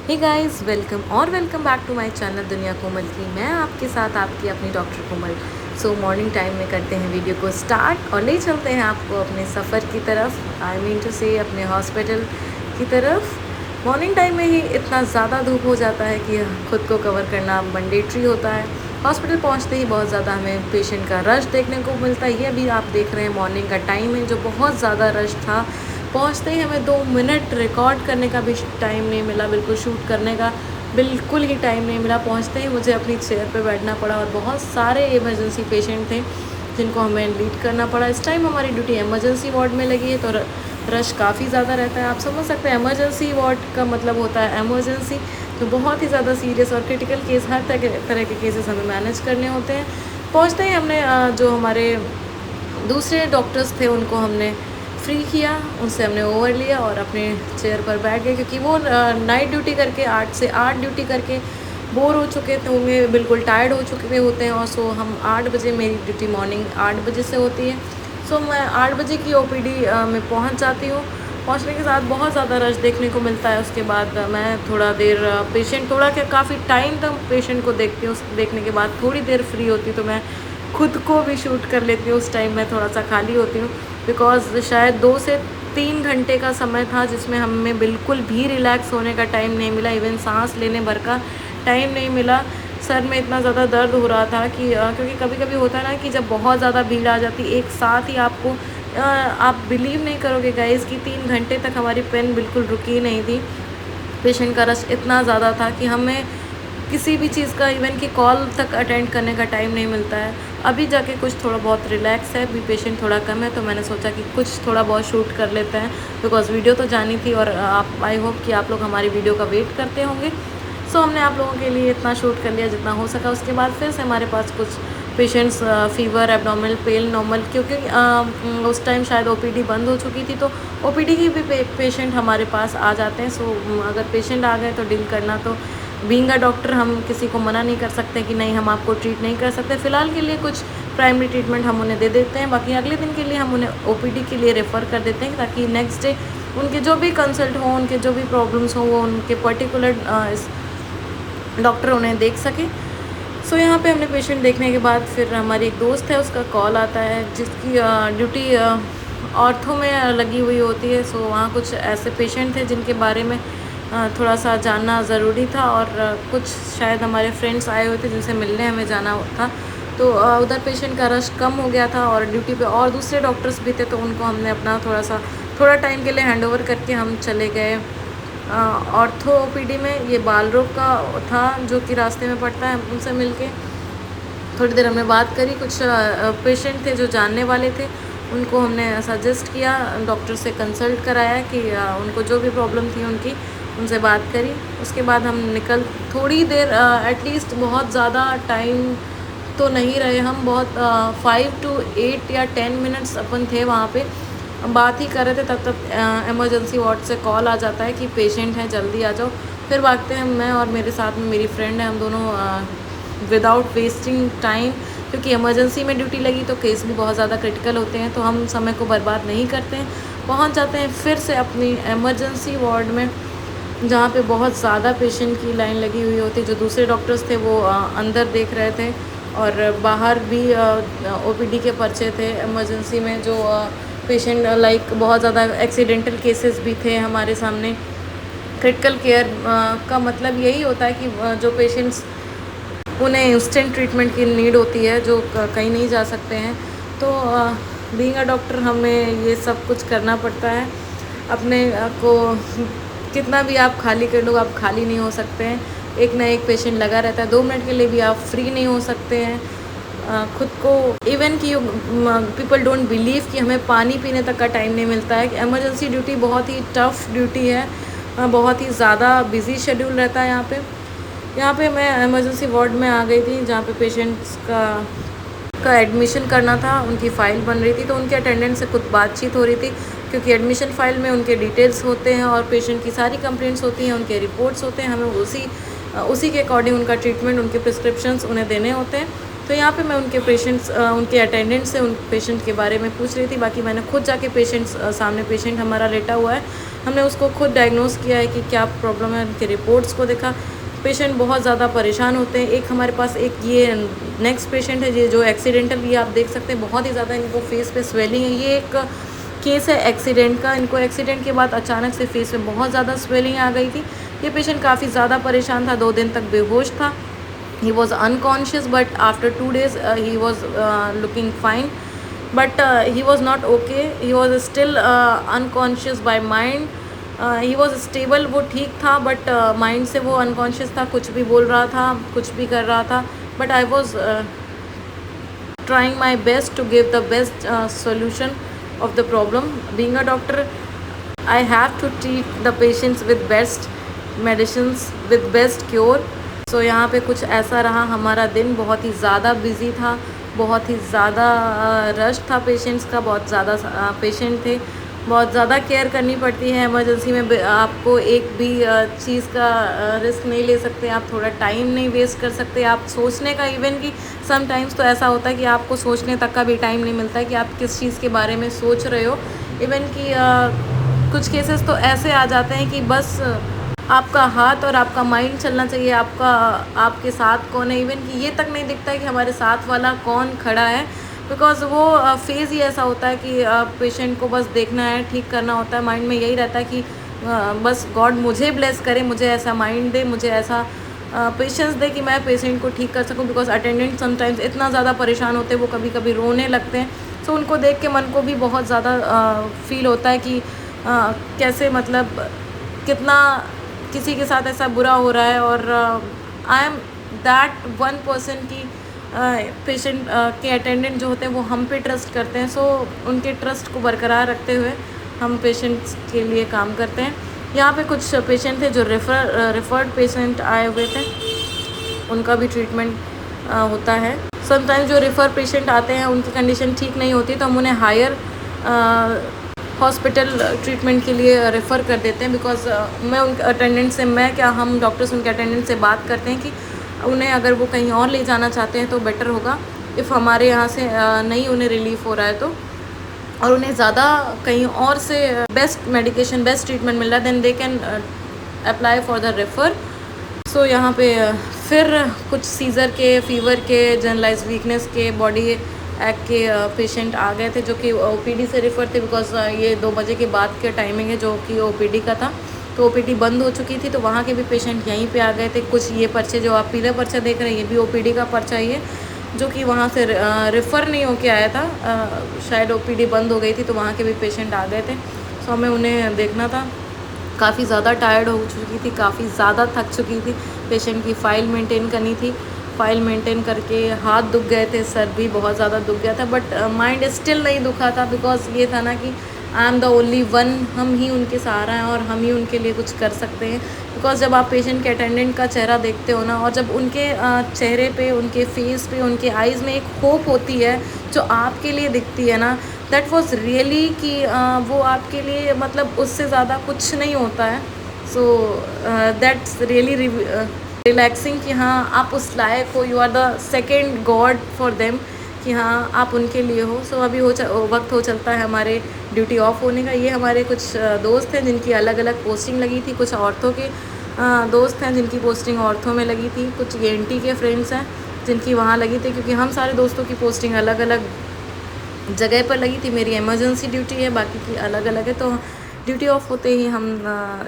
Hey guys, welcome back to my channel दुनिया कोमल की। मैं आपके साथ आपकी अपनी डॉक्टर कोमल। मॉर्निंग टाइम में करते हैं वीडियो को स्टार्ट और ले चलते हैं आपको अपने सफ़र की तरफ, आई मीन टू से अपने हॉस्पिटल की तरफ। मॉर्निंग टाइम में ही इतना ज़्यादा धूप हो जाता है कि खुद को कवर करना मैंडेटरी होता है। हॉस्पिटल पहुंचते ही बहुत ज़्यादा हमें पेशेंट का रश देखने को मिलता है। ये भी आप देख रहे हैं मॉर्निंग का टाइम है जो बहुत ज़्यादा रश था। पहुंचते ही हमें 2 मिनट रिकॉर्ड करने का भी टाइम नहीं मिला, बिल्कुल शूट करने का बिल्कुल ही टाइम नहीं मिला। पहुंचते ही मुझे अपनी चेयर पे बैठना पड़ा और बहुत सारे इमरजेंसी पेशेंट थे जिनको हमें लीड करना पड़ा। इस टाइम हमारी ड्यूटी इमरजेंसी वार्ड में लगी है तो रश काफ़ी ज़्यादा रहता है। आप समझ सकते हैं इमरजेंसी वार्ड का मतलब होता है एमरजेंसी, तो बहुत ही ज़्यादा सीरियस और क्रिटिकल केस, हर तरह के केसेस हमें मैनेज करने होते हैं। पहुँचते ही हमने जो हमारे दूसरे डॉक्टर्स थे उनको हमने फ्री किया, उनसे हमने ओवर लिया और अपने चेयर पर बैठ गए, क्योंकि वो नाइट ड्यूटी करके 8 से 8 ड्यूटी करके बोर हो चुके थे, उन्हें बिल्कुल टायर्ड हो चुके होते हैं। और हम 8 बजे, मेरी ड्यूटी मॉर्निंग 8 बजे से होती है। मैं 8 बजे की ओपीडी में पहुंच जाती हूँ। पहुंचने के साथ बहुत ज़्यादा रश देखने को मिलता है। उसके बाद मैं थोड़ा देर पेशेंट, थोड़ा क्या काफ़ी टाइम तक पेशेंट को देखती हूँ। देखने के बाद थोड़ी देर फ्री होती तो मैं खुद को भी शूट कर लेती हूँ। उस टाइम मैं थोड़ा सा खाली होती हूँ, बिकॉज़ शायद 2 से 3 घंटे का समय था जिसमें हमें बिल्कुल भी रिलैक्स होने का टाइम नहीं मिला, इवन सांस लेने भर का टाइम नहीं मिला। सर में इतना ज़्यादा दर्द हो रहा था कि क्योंकि कभी-कभी होता है ना कि जब बहुत ज़्यादा भीड़ आ जाती एक साथ ही आपको, आप बिलीव नहीं करोगे गाइस कि 3 घंटे तक हमारी पेन बिल्कुल रुकी नहीं थी। पेशेंट का रश इतना ज़्यादा था कि हमें किसी भी चीज़ का, इवन कि कॉल तक अटेंड करने का टाइम नहीं मिलता है। अभी जाके कुछ थोड़ा बहुत रिलैक्स है, अभी पेशेंट थोड़ा कम है, तो मैंने सोचा कि कुछ थोड़ा बहुत शूट कर लेते हैं, बिकॉज़ वीडियो तो जानी थी और आप, आई होप कि आप लोग हमारी वीडियो का वेट करते होंगे। हमने आप लोगों के लिए इतना शूट कर लिया जितना हो सका। उसके बाद फिर से हमारे पास कुछ patients fever, abdominal pain normal, क्योंकि उस टाइम शायद ओपीडी बंद हो चुकी थी, तो ओपीडी की भी पेशेंट हमारे पास आ जाते हैं। अगर पेशेंट आ गए तो डील करना, तो बीइंग अ डॉक्टर हम किसी को मना नहीं कर सकते कि नहीं हम आपको ट्रीट नहीं कर सकते। फ़िलहाल के लिए कुछ प्राइमरी ट्रीटमेंट हम उन्हें दे देते हैं, बाकी अगले दिन के लिए हम उन्हें ओपीडी के लिए रेफ़र कर देते हैं, ताकि नेक्स्ट डे उनके जो भी कंसल्ट हों, उनके जो भी प्रॉब्लम्स हों, वो उनके पर्टिकुलर डॉक्टर उन्हें देख सके। यहाँ पे हमने पेशेंट देखने के बाद फिर हमारी एक दोस्त है, उसका कॉल आता है जिसकी ड्यूटी ऑर्थो में लगी हुई होती है। वहाँ कुछ ऐसे पेशेंट थे जिनके बारे में थोड़ा सा जानना ज़रूरी था, और कुछ शायद हमारे फ्रेंड्स आए हुए थे जिनसे मिलने हमें जाना था। उधर पेशेंट का रश कम हो गया था और ड्यूटी पे और दूसरे डॉक्टर्स भी थे, तो उनको हमने अपना थोड़ा टाइम के लिए हैंडओवर करके हम चले गए ऑर्थो ओपीडी में। ये बाल रोग का था जो कि रास्ते में पड़ता है। उनसे मिलके थोड़ी देर हमने बात करी। कुछ पेशेंट थे जो जानने वाले थे, उनको हमने सजेस्ट किया, डॉक्टर से कंसल्ट कराया कि उनको जो भी प्रॉब्लम थी उनकी, उनसे बात करी। उसके बाद हम थोड़ी देर, एटलीस्ट बहुत ज़्यादा टाइम तो नहीं रहे हम, बहुत 5 to 8 या 10 मिनट्स अपन थे वहाँ पे, बात ही कर रहे थे। तब तक इमरजेंसी वार्ड से कॉल आ जाता है कि पेशेंट हैं, जल्दी आ जाओ। फिर भागते हैं, मैं और मेरे साथ में मेरी फ्रेंड है, हम दोनों विदाउट वेस्टिंग टाइम, क्योंकि इमरजेंसी में ड्यूटी लगी तो केस भी बहुत ज़्यादा क्रिटिकल होते हैं, तो हम समय को बर्बाद नहीं करते हैं। पहुंच जाते हैं फिर से अपनी इमरजेंसी वार्ड में, जहाँ पे बहुत ज़्यादा पेशेंट की लाइन लगी हुई होती। जो दूसरे डॉक्टर्स थे वो अंदर देख रहे थे, और बाहर भी ओपीडी के पर्चे थे इमरजेंसी में। जो पेशेंट लाइक बहुत ज़्यादा एक्सीडेंटल केसेस भी थे हमारे सामने। क्रिटिकल केयर का मतलब यही होता है कि जो पेशेंट्स, उन्हें इंस्टेंट ट्रीटमेंट की नीड होती है, जो कहीं नहीं जा सकते हैं। बीइंग अ डॉक्टर हमें ये सब कुछ करना पड़ता है। अपने को कितना भी आप खाली कर लो, आप खाली नहीं हो सकते हैं। एक ना एक पेशेंट लगा रहता है, 2 मिनट के लिए भी आप फ्री नहीं हो सकते हैं। खुद को, इवन कि पीपल डोंट बिलीव कि हमें पानी पीने तक का टाइम नहीं मिलता है। इमरजेंसी ड्यूटी बहुत ही टफ़ ड्यूटी है, बहुत ही ज़्यादा बिजी शेड्यूल रहता है यहाँ पे मैं इमरजेंसी वार्ड में आ गई थी, जहाँ पे पेशेंट्स का एडमिशन करना था, उनकी फ़ाइल बन रही थी, तो उनके अटेंडेंट से खुद बातचीत हो रही थी, क्योंकि एडमिशन फ़ाइल में उनके डिटेल्स होते हैं और पेशेंट की सारी कंप्लेंट्स होती हैं, उनके रिपोर्ट्स होते हैं। हमें उसी के अकॉर्डिंग उनका ट्रीटमेंट, उनके प्रिस्क्रिप्शंस उन्हें देने होते हैं। यहाँ पे मैं उनके उनके अटेंडेंट से उन पेशेंट के बारे में पूछ रही थी। बाकी मैंने खुद जाके सामने पेशेंट हमारा लेटा हुआ है, हमने उसको खुद डायग्नोस किया है कि क्या प्रॉब्लम है, उनके रिपोर्ट्स को देखा। पेशेंट बहुत ज़्यादा परेशान होते हैं। एक हमारे पास एक ये नेक्स्ट पेशेंट है, ये जो एक्सीडेंटल, ये आप देख सकते हैं बहुत ही ज़्यादा इनको फेस पे स्वेलिंग है। ये एक केस है एक्सीडेंट का। इनको एक्सीडेंट के बाद अचानक से फेस में बहुत ज़्यादा स्वेलिंग आ गई थी। ये पेशेंट काफ़ी ज़्यादा परेशान था, 2 दिन तक बेहोश था। He was unconscious, but after 2 days he was looking fine, but he was not okay. He was still unconscious by mind. He was stable, वो ठीक था, but mind से वो unconscious था, कुछ भी बोल रहा था, कुछ भी कर रहा था, but I was trying my best to give the best solution of the problem. Being a doctor, I have to treat the patients with best medicines, with best cure. सो यहाँ पे कुछ ऐसा रहा हमारा दिन। बहुत ही ज़्यादा बिज़ी था, बहुत ही ज़्यादा रश था पेशेंट्स का, बहुत ज़्यादा पेशेंट थे, बहुत ज़्यादा केयर करनी पड़ती है इमरजेंसी में। आपको एक भी चीज़ का रिस्क नहीं ले सकते, आप थोड़ा टाइम नहीं वेस्ट कर सकते आप सोचने का। इवन कि समटाइम्स तो ऐसा होता है कि आपको सोचने तक का भी टाइम नहीं मिलता है कि आप किस चीज़ के बारे में सोच रहे हो। इवन कि कुछ केसेस तो ऐसे आ जाते हैं कि बस आपका हाथ और आपका माइंड चलना चाहिए, आपके साथ कौन है। इवन कि ये तक नहीं दिखता है कि हमारे साथ वाला कौन खड़ा है, बिकॉज़ वो फेज़ ही ऐसा होता है कि पेशेंट को बस देखना है, ठीक करना होता है। माइंड में यही रहता है कि बस गॉड मुझे ब्लेस करे, मुझे ऐसा माइंड दे, मुझे ऐसा पेशेंस दे कि मैं पेशेंट को ठीक कर सकूं। बिकॉज़ अटेंडेंट समटाइम्स इतना ज़्यादा परेशान होते हैं, वो कभी कभी रोने लगते हैं। सो उनको देख के मन को भी बहुत ज़्यादा फील होता है कि कैसे, मतलब कितना किसी के साथ ऐसा बुरा हो रहा है। और आई एम दैट 1% की पेशेंट के अटेंडेंट जो होते हैं वो हम पे ट्रस्ट करते हैं। सो उनके ट्रस्ट को बरकरार रखते हुए हम पेशेंट्स के लिए काम करते हैं। यहाँ पे कुछ पेशेंट थे जो रेफर्ड पेशेंट आए हुए थे, उनका भी ट्रीटमेंट होता है। समटाइम्स जो रेफ़र पेशेंट आते हैं उनकी कंडीशन ठीक नहीं होती, तो हम उन्हें हायर हॉस्पिटल ट्रीटमेंट के लिए रेफ़र कर देते हैं। बिकॉज़ मैं उनके अटेंडेंट से, मैं क्या, हम डॉक्टर्स उनके अटेंडेंट से बात करते हैं कि उन्हें अगर वो कहीं और ले जाना चाहते हैं तो बेटर होगा। इफ़ हमारे यहाँ से नहीं उन्हें रिलीफ़ हो रहा है तो, और उन्हें ज़्यादा कहीं और से बेस्ट मेडिकेशन, बेस्ट ट्रीटमेंट मिल रहा है, then they can apply for the refer. So यहाँ पे फिर कुछ सीज़र के, फीवर के, जनरलाइज वीकनेस के, बॉडी एक के पेशेंट आ गए थे जो कि ओपीडी से रेफ़र थे। बिकॉज़ ये 2 बजे के बाद के टाइमिंग है जो कि ओपीडी का था, तो ओपीडी बंद हो चुकी थी, तो वहाँ के भी पेशेंट यहीं पे आ गए थे। कुछ ये पर्चे जो आप पीला पर्चा देख रहे हैं, ये भी ओपीडी का पर्चा ही है, जो कि वहाँ से रेफ़र नहीं होके आया था। शायद ओपीडी बंद हो गई थी, तो वहाँ के भी पेशेंट आ गए थे। सो हमें उन्हें देखना था। काफ़ी ज़्यादा टायर्ड हो चुकी थी, काफ़ी ज़्यादा थक चुकी थी। पेशेंट की फ़ाइल मेंटेन करनी थी, फ़ाइल मेंटेन करके हाथ दुख गए थे, सर भी बहुत ज़्यादा दुख गया था, बट माइंड स्टिल नहीं दुखा था। बिकॉज़ ये था ना कि I am the only one, हम ही उनके सहारा हैं और हम ही उनके लिए कुछ कर सकते हैं। बिकॉज़ जब आप पेशेंट के अटेंडेंट का चेहरा देखते हो ना, और जब उनके चेहरे पे, उनके फेस पे, उनके आइज़ में एक होप होती है जो आपके लिए दिखती है ना, दैट वाज रियली कि वो आपके लिए, मतलब उससे ज़्यादा कुछ नहीं होता है। सो दैट्स रियली रिलैक्सिंग कि हाँ आप उस लायक हो, you are the second god for them, कि हाँ आप उनके लिए हो। सो अभी वक्त हो चलता है हमारे ड्यूटी ऑफ होने का। ये हमारे कुछ दोस्त हैं जिनकी अलग अलग पोस्टिंग लगी थी, कुछ औरतों के दोस्त हैं जिनकी पोस्टिंग औरतों में लगी थी, कुछ ENT के फ्रेंड्स हैं जिनकी वहाँ लगी थी, क्योंकि हम सारे दोस्तों की पोस्टिंग अलग अलग जगह पर लगी थी। मेरी इमरजेंसी ड्यूटी है, बाकी की अलग अलग है। तो ड्यूटी ऑफ होते ही हम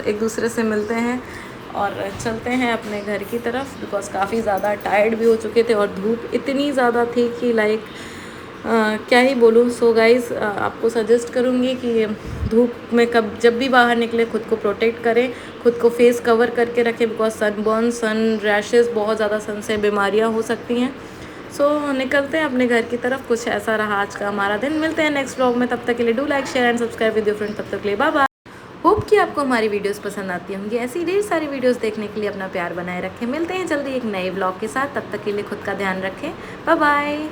एक दूसरे से मिलते हैं और चलते हैं अपने घर की तरफ। बिकॉज़ काफ़ी ज़्यादा टायर्ड भी हो चुके थे और धूप इतनी ज़्यादा थी कि लाइक क्या ही बोलूँ। सो गाइज़, आपको सजेस्ट करूँगी कि धूप में जब भी बाहर निकले खुद को प्रोटेक्ट करें, खुद को फेस कवर करके रखें। बिकॉज़ सनबर्न, सन रैशेज़, बहुत ज़्यादा सन से बीमारियाँ हो सकती हैं। सो निकलते हैं अपने घर की तरफ। कुछ ऐसा रहा आज का हमारा दिन। मिलते हैं नेक्स्ट व्लॉग में, तब तक के लिए do like, share and subscribe with your friend. तब तक के लिए बाय बाय। होप कि आपको हमारी वीडियोस पसंद आती होंगी। ऐसी ढेर सारी वीडियोस देखने के लिए अपना प्यार बनाए रखें। मिलते हैं जल्दी एक नए व्लॉग के साथ, तब तक के लिए खुद का ध्यान रखें। Bye bye.